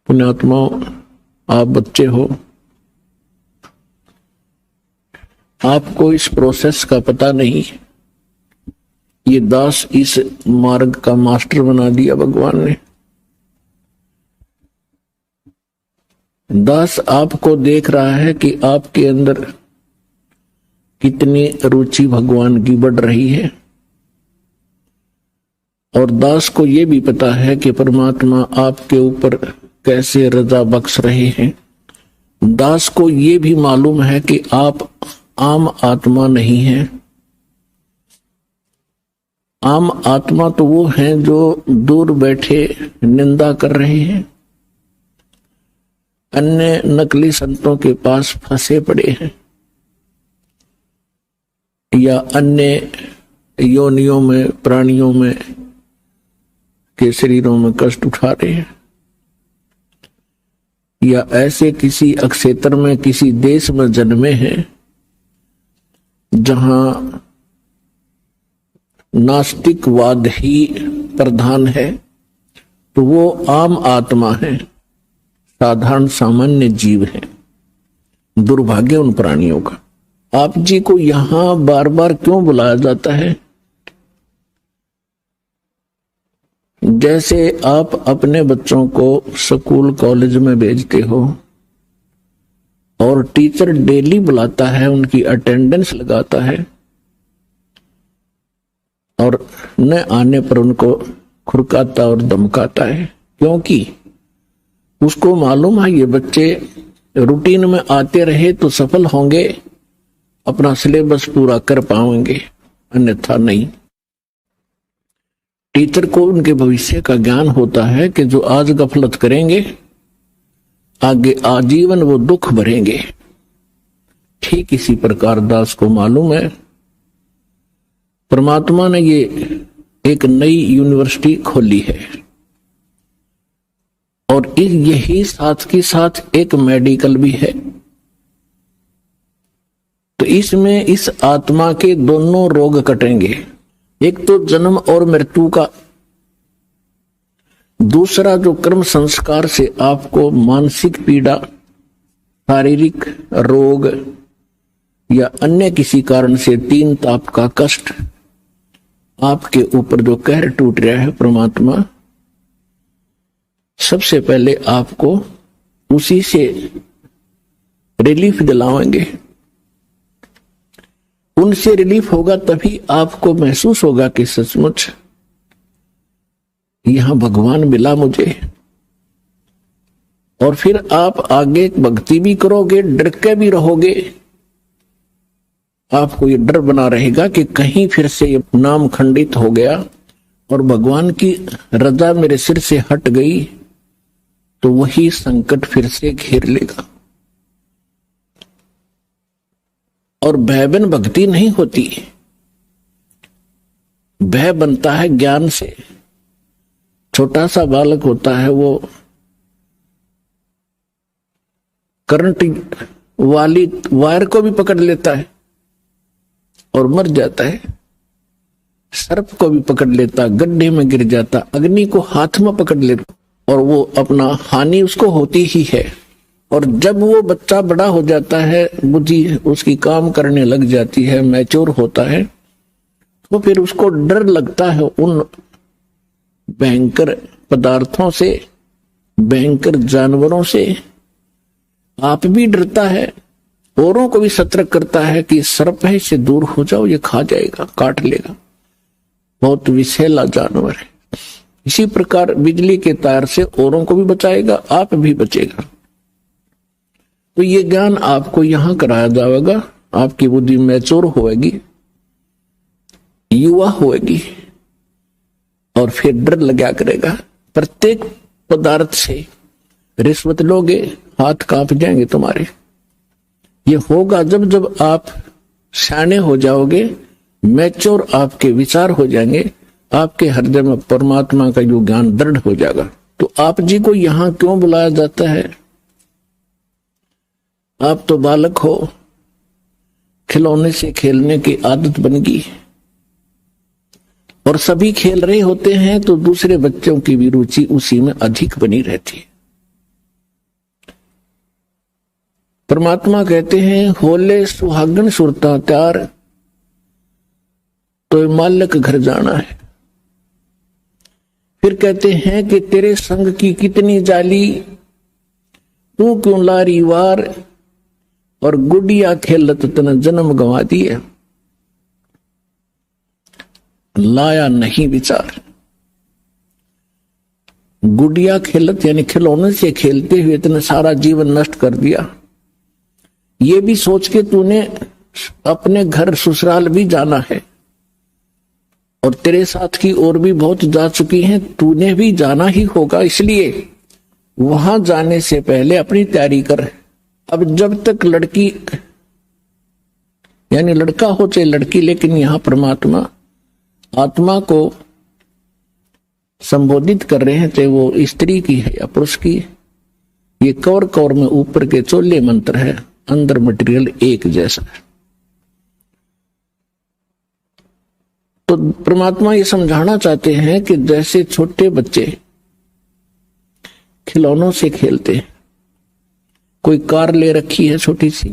पुण्यात्मा, आप बच्चे हो, आपको इस प्रोसेस का पता नहीं। ये दास इस मार्ग का मास्टर बना दिया भगवान ने। दास आपको देख रहा है कि आपके अंदर कितनी रुचि भगवान की बढ़ रही है, और दास को यह भी पता है कि परमात्मा आपके ऊपर कैसे रजा बख्श रहे हैं। दास को यह भी मालूम है कि आप आम आत्मा नहीं हैं। आम आत्मा तो वो हैं जो दूर बैठे निंदा कर रहे हैं, अन्य नकली संतों के पास फंसे पड़े हैं, या अन्य योनियों में, प्राणियों में के शरीरों में कष्ट उठा रहे हैं, या ऐसे किसी अक्षेत्र में, किसी देश में जन्मे हैं जहां नास्तिकवाद ही प्रधान है, तो वो आम आत्मा है, साधारण सामान्य जीव है। दुर्भाग्य उन प्राणियों का। आप जी को यहां बार बार क्यों बुलाया जाता है? जैसे आप अपने बच्चों को स्कूल कॉलेज में भेजते हो और टीचर डेली बुलाता है, उनकी अटेंडेंस लगाता है, और न आने पर उनको खुरकाता और धमकाता है, क्योंकि उसको मालूम है ये बच्चे रूटीन में आते रहे तो सफल होंगे, अपना सिलेबस पूरा कर पाएंगे, अन्यथा नहीं। टीचर को उनके भविष्य का ज्ञान होता है कि जो आज गफलत करेंगे आगे आजीवन वो दुख भरेंगे। ठीक इसी प्रकार दास को मालूम है परमात्मा ने ये एक नई यूनिवर्सिटी खोली है, और यही साथ के साथ एक मेडिकल भी है। तो इसमें इस आत्मा के दोनों रोग कटेंगे, एक तो जन्म और मृत्यु का, दूसरा जो कर्म संस्कार से आपको मानसिक पीड़ा, शारीरिक रोग या अन्य किसी कारण से तीन ताप का कष्ट आपके ऊपर जो कहर टूट रहा है, परमात्मा सबसे पहले आपको उसी से रिलीफ दिलाएंगे। उनसे रिलीफ होगा तभी आपको महसूस होगा कि सचमुच यहां भगवान मिला मुझे। और फिर आप आगे भक्ति भी करोगे, डर के भी रहोगे। आपको ये डर बना रहेगा कि कहीं फिर से ये नाम खंडित हो गया और भगवान की रजा मेरे सिर से हट गई तो वही संकट फिर से घेर लेगा। और भय बिन भक्ति नहीं होती, भय बनता है ज्ञान से। छोटा सा बालक होता है, वो करंट वाली वायर को भी पकड़ लेता है और मर जाता है, सर्प को भी पकड़ लेता, गड्ढे में गिर जाता, अग्नि को हाथ में पकड़ लेता, और वो अपना हानि उसको होती ही है। और जब वो बच्चा बड़ा हो जाता है, बुद्धि उसकी काम करने लग जाती है, मैच्योर होता है, तो फिर उसको डर लगता है उन भयंकर पदार्थों से, भयंकर जानवरों से। आप भी डरता है, औरों को भी सतर्क करता है कि सर्प है, इससे दूर हो जाओ, ये खा जाएगा, काट लेगा, बहुत विषैला जानवर है। इसी प्रकार बिजली के तार से औरों को भी बचाएगा, आप भी बचेगा। तो ये ज्ञान आपको यहां कराया जाएगा। आपकी बुद्धि मैच्योर होएगी, युवा होएगी, और फिर डर लगा करेगा। प्रत्येक पदार्थ से रिश्वत लोगे, हाथ कांप जाएंगे तुम्हारे। ये होगा जब जब आप सियाने हो जाओगे, मैच्योर आपके विचार हो जाएंगे, आपके हृदय में परमात्मा का जो ज्ञान दृढ़ हो जाएगा। तो आप जी को यहां क्यों बुलाया जाता है? आप तो बालक हो, खिलौने से खेलने की आदत बन गई, और सभी खेल रहे होते हैं तो दूसरे बच्चों की भी रुचि उसी में अधिक बनी रहती है। परमात्मा कहते हैं होले सुहागन सुरता त्यार, तो मालिक घर जाना है। फिर कहते हैं कि तेरे संग की कितनी जाली, तू क्यों लारी वार, और गुडिया खेलत तन जन्म गंवा दिए, लाया नहीं विचार। गुडिया खेलत यानी खिलौने से खेलते हुए इतना सारा जीवन नष्ट कर दिया। ये भी सोच के तूने अपने घर ससुराल भी जाना है, और तेरे साथ की और भी बहुत जा चुकी हैं, तूने भी जाना ही होगा, इसलिए वहां जाने से पहले अपनी तैयारी कर। अब जब तक लड़की यानी लड़का हो चाहे लड़की, लेकिन यहां परमात्मा आत्मा को संबोधित कर रहे हैं, चाहे वो स्त्री की है या पुरुष की। ये कौर कौर में ऊपर के चोले मंत्र है, अंदर मटेरियल एक जैसा है। तो परमात्मा ये समझाना चाहते हैं कि जैसे छोटे बच्चे खिलौनों से खेलते हैं, कोई कार ले रखी है छोटी सी,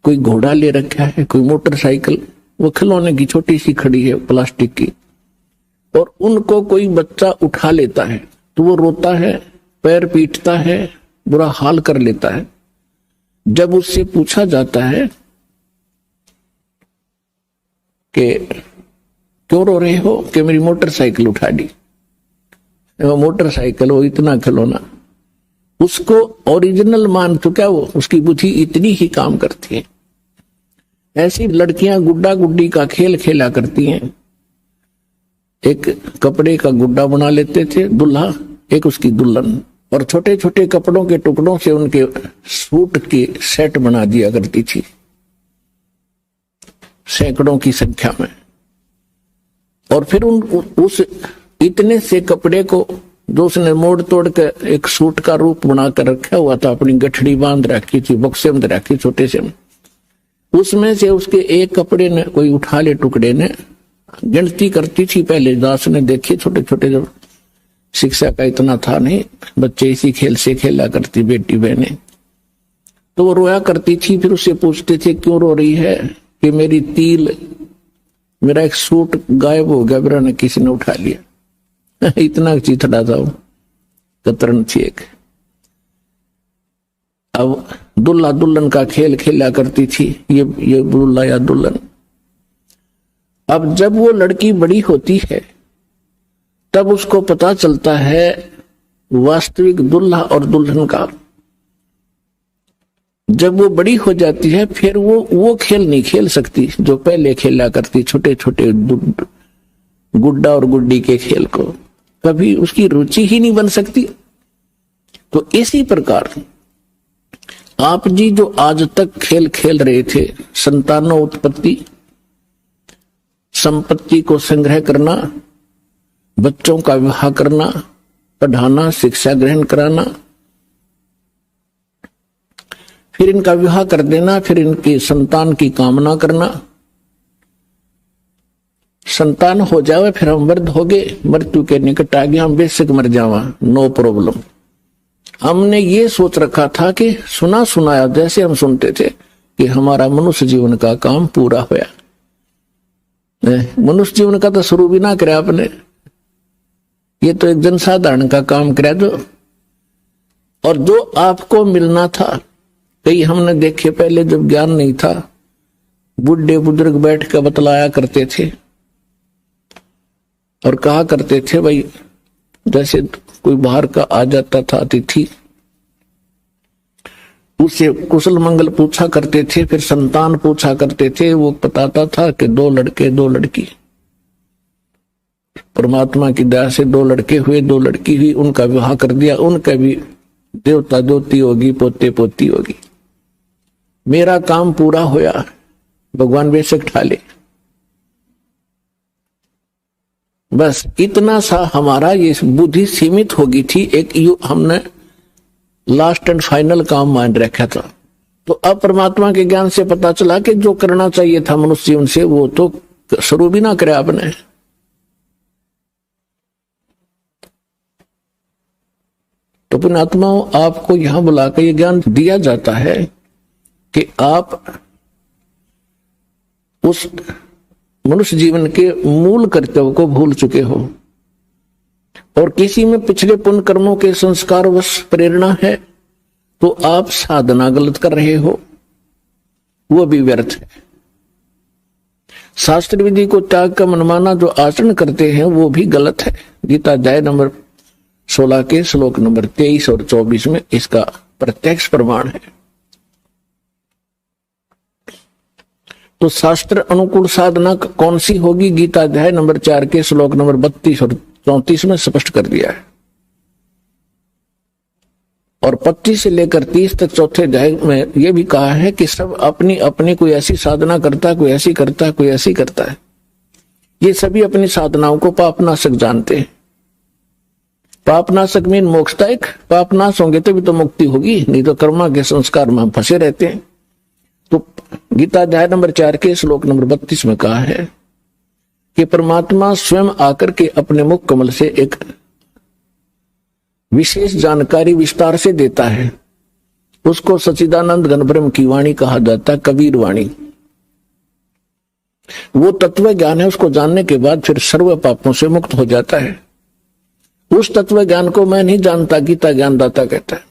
कोई घोड़ा ले रखा है, कोई मोटरसाइकिल, वो खिलौने की छोटी सी खड़ी है प्लास्टिक की, और उनको कोई बच्चा उठा लेता है तो वो रोता है, पैर पीटता है, बुरा हाल कर लेता है। जब उससे पूछा जाता है कि क्यों रो रहे हो, कि मेरी मोटरसाइकिल उठा दी, वो मोटरसाइकिल वो इतना खिलौना, उसको ओरिजिनल मान तो क्या, वो उसकी बुद्धि इतनी ही काम करती है। ऐसी लड़कियां गुड्डा गुड्डी का खेल खेला करती हैं। एक कपड़े का गुड्डा बना लेते थे दुल्हा, एक उसकी दुल्हन, और छोटे छोटे कपड़ों के टुकड़ों से उनके सूट के सेट बना दिया करती थी, सैकड़ों की संख्या में। और फिर उस इतने से कपड़े को जो उसने मोड़ तोड़ कर एक सूट का रूप बनाकर रखा हुआ था, अपनी गठड़ी बांध रखी थी, बक्से में रखी छोटे से, उसमें से उसके एक कपड़े ने कोई उठा ले, टुकड़े ने गिनती करती थी। पहले दास ने देखे छोटे छोटे, जब शिक्षा का इतना था नहीं, बच्चे इसी खेल से खेला करती बेटी बहने, तो वो रोया करती थी। फिर उससे पूछते थे क्यों रो रही है, कि मेरी तिल, मेरा एक सूट गायब हो गया, मेरा ने किसी ने उठा लिया। इतना चिथड़ा था वो, कतरन थी एक। अब दुल्हा दुल्हन का खेल खेला करती थी, ये दुल्हा या दुल्हन। अब जब वो लड़की बड़ी होती है तब उसको पता चलता है वास्तविक दुल्हा और दुल्हन का। जब वो बड़ी हो जाती है फिर वो खेल नहीं खेल सकती जो पहले खेला करती, छोटे छोटे गुड्डा और गुड्डी के खेल को, कभी उसकी रुचि ही नहीं बन सकती। तो इसी प्रकार आप जी जो आज तक खेल खेल रहे थे, संतानों उत्पत्ति, संपत्ति को संग्रह करना, बच्चों का विवाह करना, पढ़ाना, शिक्षा ग्रहण कराना, फिर इनका विवाह कर देना, फिर इनकी संतान की कामना करना, संतान हो जावे, फिर हम वृद्ध हो गए, मृत्यु के निकट आ गए, हम बेशक मर जावा, नो प्रॉब्लम। हमने ये सोच रखा था कि सुना सुनाया जैसे हम सुनते थे कि हमारा मनुष्य जीवन का काम पूरा होया। मनुष्य जीवन का तो शुरू भी ना करे आपने, ये तो एक जनसाधारण का काम करे जो, और जो आपको मिलना था। कई हमने देखे पहले जब ज्ञान नहीं था, बुढ़े बुजुर्ग बैठ कर बतलाया करते थे और कहा करते थे, भाई जैसे कोई बाहर का आ जाता था अतिथि, उससे कुशल मंगल पूछा करते थे, फिर संतान पूछा करते थे। वो बताता था कि 2 लड़के 2 लड़की, परमात्मा की दया से 2 लड़के हुए, 2 लड़की हुई, उनका विवाह कर दिया, उनका भी देवता देवती होगी, पोते पोती होगी, मेरा काम पूरा होया, भगवान बेशक ठाले। बस इतना सा हमारा ये बुद्धि सीमित होगी थी, एक हमने लास्ट एंड फाइनल काम मान रखा था। तो अब परमात्मा के ज्ञान से पता चला कि जो करना चाहिए था मनुष्य जीवन से वो तो शुरू भी ना करे आपने। तो पुण्यात्माओं, आपको यहां बुलाकर ये ज्ञान दिया जाता है कि आप उस मनुष्य जीवन के मूल कर्तव्य को भूल चुके हो और किसी में पिछले पुण्य कर्मों के संस्कारवश प्रेरणा है तो आप साधना गलत कर रहे हो, वो भी व्यर्थ है। शास्त्र विधि को त्याग का मनमाना जो आचरण करते हैं वो भी गलत है। गीता अध्याय नंबर 16 के श्लोक नंबर 23 और 24 में इसका प्रत्यक्ष प्रमाण है। तो शास्त्र अनुकूल साधना कौन सी होगी? गीता अध्याय नंबर 4 के श्लोक नंबर 32 और 34 में स्पष्ट कर दिया है। और 25 से लेकर 30 तक चौथे अध्याय में यह भी कहा है कि सब अपनी अपनी कोई ऐसी साधना करता है, कोई ऐसी करता है, कोई ऐसी करता है। ये सभी अपनी साधनाओं को पापनाशक जानते हैं। पापनाशक मीन मोक्षदायक। पापनाश होंगे तभी तो मुक्ति होगी, नहीं तो कर्मा के संस्कार में हम फंसे रहते हैं। तो गीता अध्याय नंबर 4 के श्लोक नंबर 32 में कहा है कि परमात्मा स्वयं आकर के अपने मुख कमल से एक विशेष जानकारी विस्तार से देता है। उसको सच्चिदानंद घन ब्रह्म की वाणी कहा जाता है, कबीर वाणी। वो तत्व ज्ञान है, उसको जानने के बाद फिर सर्व पापों से मुक्त हो जाता है। उस तत्व ज्ञान को मैं नहीं जानता, गीता ज्ञानदाता कहता है।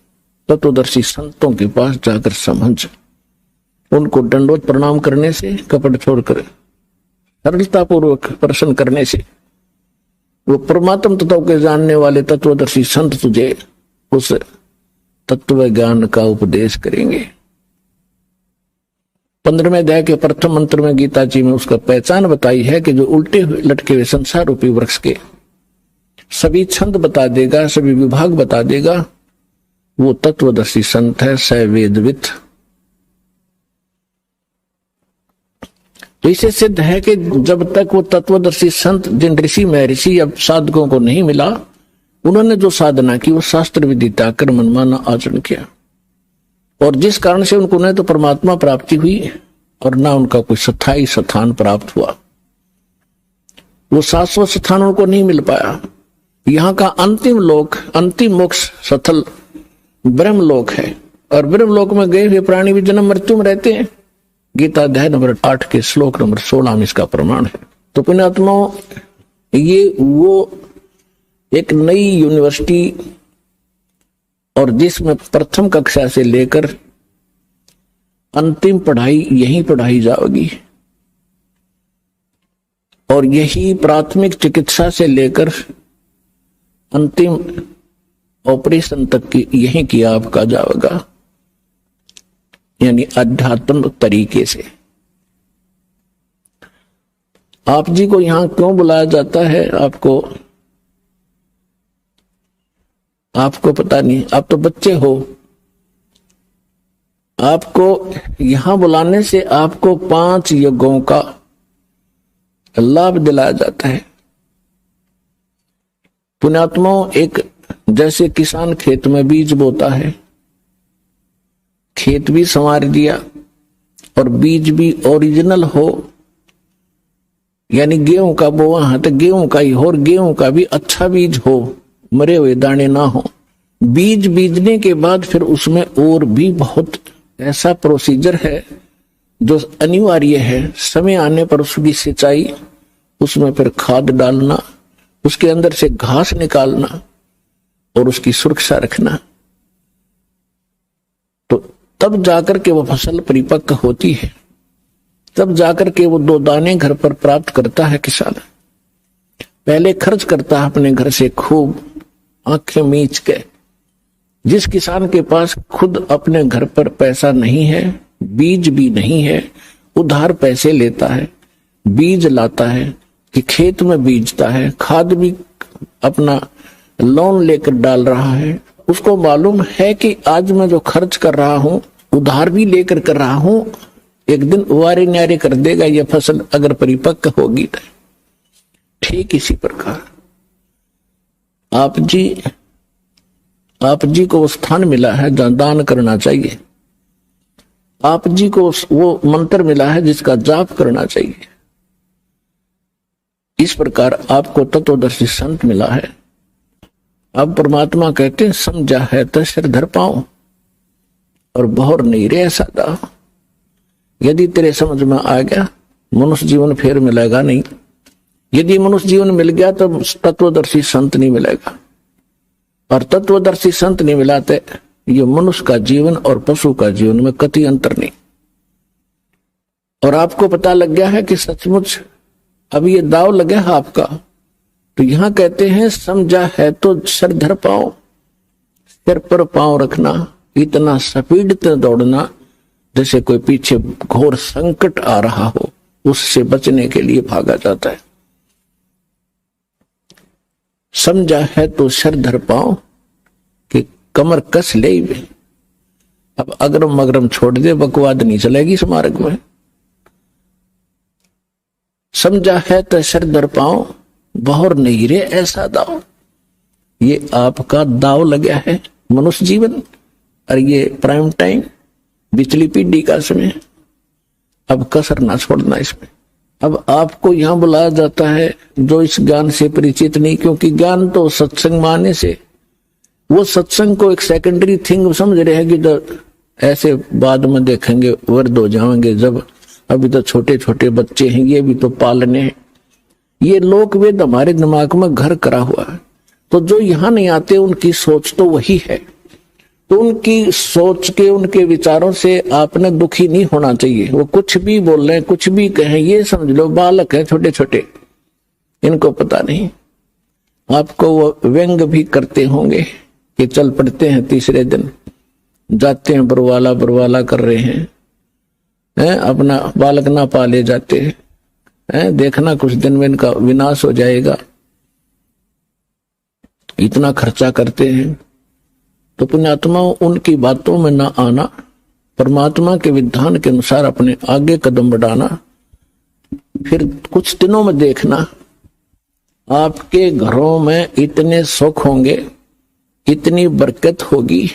तत्वदर्शी संतों के पास जाकर समझ, उनको दंडवत प्रणाम करने से, कपट छोड़कर सरलता पूर्वक प्रश्न करने से वो परमात्म तत्व के जानने वाले तत्वदर्शी संत तुझे उस तत्व ज्ञान का उपदेश करेंगे। 15वें अध्याय के प्रथम मंत्र में गीता जी में उसका पहचान बताई है कि जो उल्टे हुए लटके हुए संसार रूपी वृक्ष के सभी छंद बता देगा, सभी विभाग बता देगा, वो तत्वदर्शी संत है, सवेदवित। तो इसे सिद्ध है कि जब तक वो तत्वदर्शी संत जिन ऋषि महर्षि या साधकों को नहीं मिला, उन्होंने जो साधना की वो शास्त्र विधि त्याग कर मनमाना आचरण किया, और जिस कारण से उनको न तो परमात्मा प्राप्ति हुई और ना उनका कोई स्थायी स्थान प्राप्त हुआ। वो शाश्वत स्थान उनको नहीं मिल पाया। यहाँ का अंतिम लोक, अंतिम मोक्ष स्थल ब्रह्मलोक है, और ब्रह्मलोक में गए हुए प्राणी भी जन्म मृत्यु में रहते हैं। गीता अध्याय नंबर 8 के श्लोक नंबर 16 में इसका प्रमाण है। तो पुण्यात्माओं, ये वो एक नई यूनिवर्सिटी और जिसमें प्रथम कक्षा से लेकर अंतिम पढ़ाई यही पढ़ाई जाएगी, और यही प्राथमिक चिकित्सा से लेकर अंतिम ऑपरेशन तक की यही किया आपका जाएगा, यानी अध्यात्म तरीके से। आप जी को यहां क्यों बुलाया जाता है आपको पता नहीं, आप तो बच्चे हो। आपको यहां बुलाने से आपको 5 यज्ञों का लाभ दिलाया जाता है। पुण्यात्माओं, एक जैसे किसान खेत में बीज बोता है, खेत भी संवार दिया और बीज भी ओरिजिनल हो, यानी गेहूं का बोआ है तो गेहूं का ही हो, और गेहूं का भी अच्छा बीज हो, मरे हुए दाने ना हो। बीज बीजने के बाद फिर उसमें और भी बहुत ऐसा प्रोसीजर है जो अनिवार्य है। समय आने पर उसकी सिंचाई, उसमें फिर खाद डालना, उसके अंदर से घास निकालना और उसकी सुरक्षा रखना, तो तब जाकर के वो फसल परिपक्व होती है, तब जाकर के वो 2 दाने घर पर प्राप्त करता है किसान। पहले खर्च करता है अपने घर से खूब आंखें मीच के। जिस किसान के पास खुद अपने घर पर पैसा नहीं है, बीज भी नहीं है, उधार पैसे लेता है, बीज लाता है कि खेत में बीजता है, खाद भी अपना लोन लेकर डाल रहा है। उसको मालूम है कि आज मैं जो खर्च कर रहा हूं, उधार भी लेकर कर रहा हूं, एक दिन उवारे न्यारे कर देगा यह फसल अगर परिपक्व होगी तो। ठीक इसी प्रकार आप जी को स्थान मिला है जहां दान करना चाहिए। आप जी को वो मंत्र मिला है जिसका जाप करना चाहिए। इस प्रकार आपको तत्वदर्शी संत मिला है। अब परमात्मा कहते हैं समझा है तो सिर धर पाओ और बहुर नहीं रे सादा। यदि तेरे समझ में आ गया मनुष्य जीवन फिर मिलेगा नहीं। यदि मनुष्य जीवन मिल गया तो तत्वदर्शी संत नहीं मिलेगा, और तत्वदर्शी संत नहीं मिलाते ये मनुष्य का जीवन और पशु का जीवन में कति अंतर नहीं। और आपको पता लग गया है कि सचमुच अब ये दाव लगे है आपका, तो यहां कहते हैं समझा है तो सर धर पाओ, सिर पर पांव रखना, इतना स्पीड से दौड़ना जैसे कोई पीछे घोर संकट आ रहा हो, उससे बचने के लिए भागा जाता है। समझा है तो सर धर पाओ कि कमर कस ले। अब अगरम मगरम छोड़ दे, बकवाद नहीं चलेगी इस मार्ग में। समझा है तो सर धर पाओ, बहुर नहीं रे ऐसा दाव। ये आपका दाव लगा है मनुष्य जीवन, और ये प्राइम टाइम बिचली पीढ़ी का समय। अब कसर ना छोड़ना इसमें। अब आपको यहां बुलाया जाता है जो इस ज्ञान से परिचित नहीं, क्योंकि ज्ञान तो सत्संग माने से, वो सत्संग को एक सेकेंडरी थिंग समझ रहे हैं कि तो ऐसे बाद में देखेंगे, वर्द हो जाएंगे जब, अभी तो छोटे छोटे बच्चे हैं, ये भी तो पालने हैं। ये लोक वेद हमारे दिमाग में घर करा हुआ है। तो जो यहां नहीं आते उनकी सोच तो वही है, तो उनकी सोच के उनके विचारों से आपने दुखी नहीं होना चाहिए। वो कुछ भी बोल रहे हैं, कुछ भी कहें, ये समझ लो बालक है छोटे छोटे, इनको पता नहीं। आपको वो व्यंग भी करते होंगे कि चल पड़ते हैं, तीसरे दिन जाते हैं बरवाला बरवाला कर रहे हैं, अपना बालक ना पाले जाते हैं, देखना कुछ दिन में इनका विनाश हो जाएगा, इतना खर्चा करते हैं। तो पुण्यात्मा उनकी बातों में ना आना, परमात्मा के विधान के अनुसार अपने आगे कदम बढ़ाना। फिर कुछ दिनों में देखना आपके घरों में इतने सुख होंगे, इतनी बरकत होगी,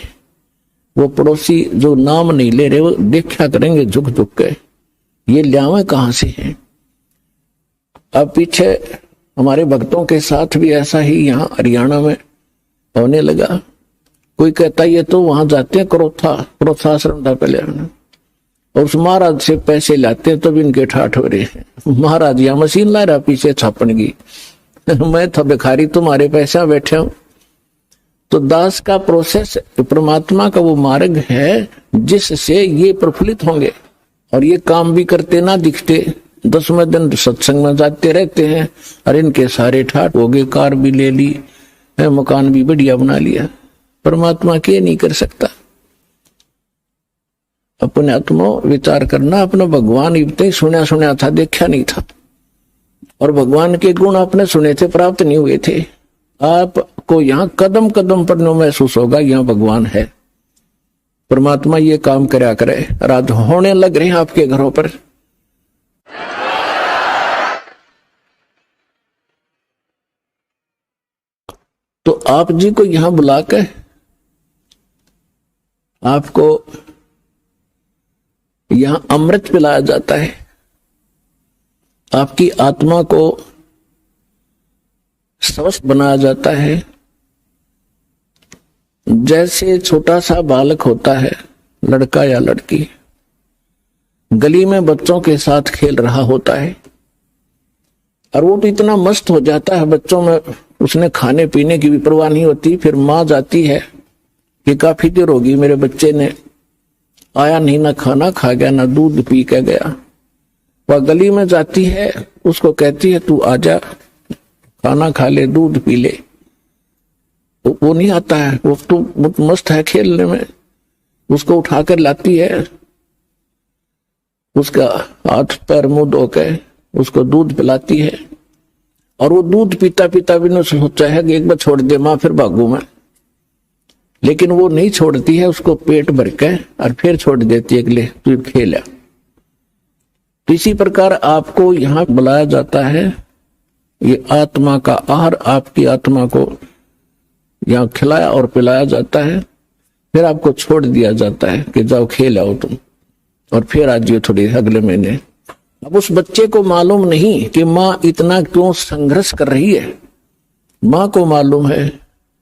वो पड़ोसी जो नाम नहीं ले रहे वो देखा करेंगे झुक झुक के, ये ल्यावे कहां से हैं। अब पीछे हमारे भक्तों के साथ भी ऐसा ही यहाँ हरियाणा में होने लगा। कोई कहता ये तो वहां जाते हैं क्रोथाश्रम था पहले, और उस महाराज से पैसे लाते हैं तब इनके ठाठ हो रहे हैं। महाराज यहाँ मशीन ला रहा पीछे छापन की, मैं था भिखारी तुम्हारे पैसा बैठे हूं। तो दास का प्रोसेस परमात्मा का वो मार्ग है जिससे ये प्रफुल्लित होंगे, और ये काम भी करते ना दिखते, 10वें दिन सत्संग में जाते रहते हैं, और इनके सारे ठाठ हो गए, कार भी ले ली, मकान भी बढ़िया बना लिया। परमात्मा के नहीं कर सकता। अपने आत्मा विचार करना, अपना भगवान इतने सुना सुना था, देखा नहीं था, और भगवान के गुण आपने सुने थे, प्राप्त नहीं हुए थे। आपको यहाँ कदम कदम पर महसूस होगा यहाँ भगवान है। परमात्मा ये काम करया करे, रात होने लग रहे हैं आपके घरों पर। तो आप जी को यहां बुलाकर आपको यहां अमृत पिलाया जाता है, आपकी आत्मा को स्वस्थ बनाया जाता है। जैसे छोटा सा बालक होता है, लड़का या लड़की, गली में बच्चों के साथ खेल रहा होता है, और वो तो इतना मस्त हो जाता है बच्चों में, उसने खाने पीने की भी परवाह नहीं होती। फिर माँ जाती है कि काफी देर होगी मेरे बच्चे ने आया नहीं, ना खाना खा गया ना दूध पी के गया। वह गली में जाती है, उसको कहती है तू आजा, खाना खा ले, दूध पी ले। वो नहीं आता है, वो तो मस्त है खेलने में। उसको उठाकर लाती है, उसका हाथ पैर मुंह धो के उसको दूध पिलाती है, और वो दूध पीता पीता भी न सोचा है कि एक बार छोड़ दे माँ फिर भागू मैं, लेकिन वो नहीं छोड़ती है, उसको पेट भर के और फिर छोड़ देती है कि ले तू खेला। तो इसी प्रकार आपको यहाँ बुलाया जाता है, ये आत्मा का आहार आपकी आत्मा को यहाँ खिलाया और पिलाया जाता है। फिर आपको छोड़ दिया जाता है कि जाओ खेल आओ तुम, और फिर आ जाइए थोड़ी अगले महीने। अब उस बच्चे को मालूम नहीं कि माँ इतना क्यों संघर्ष कर रही है। माँ को मालूम है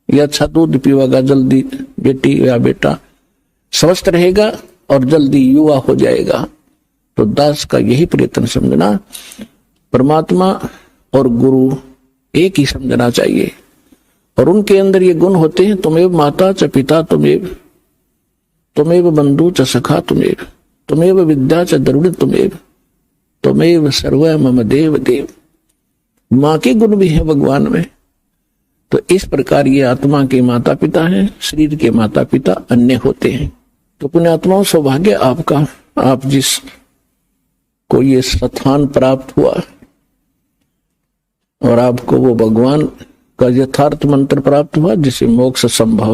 ये अच्छा दूध पीवागा, जल्दी बेटी या बेटा स्वस्थ रहेगा और जल्दी युवा हो जाएगा। तो दास का यही प्रयत्न समझना, परमात्मा और गुरु एक ही समझना चाहिए। और उनके अंदर ये गुण होते हैं, तुमेव माता च पिता तुमेव, तुमेव बंधु च सखा तुमेव, तुमेव विद्या च द्रविड़ तुमेव, तुमेव सर्व मम देव देव। माँ के गुण भी है भगवान में। तो इस प्रकार ये आत्मा के माता पिता हैं, शरीर के माता पिता अन्य होते हैं। तो पुण्यात्माओं, सौभाग्य आपका, आप जिस को ये स्थान प्राप्त हुआ और आपको वो भगवान का यथार्थ मंत्र प्राप्त हुआ जिसे मोक्ष संभव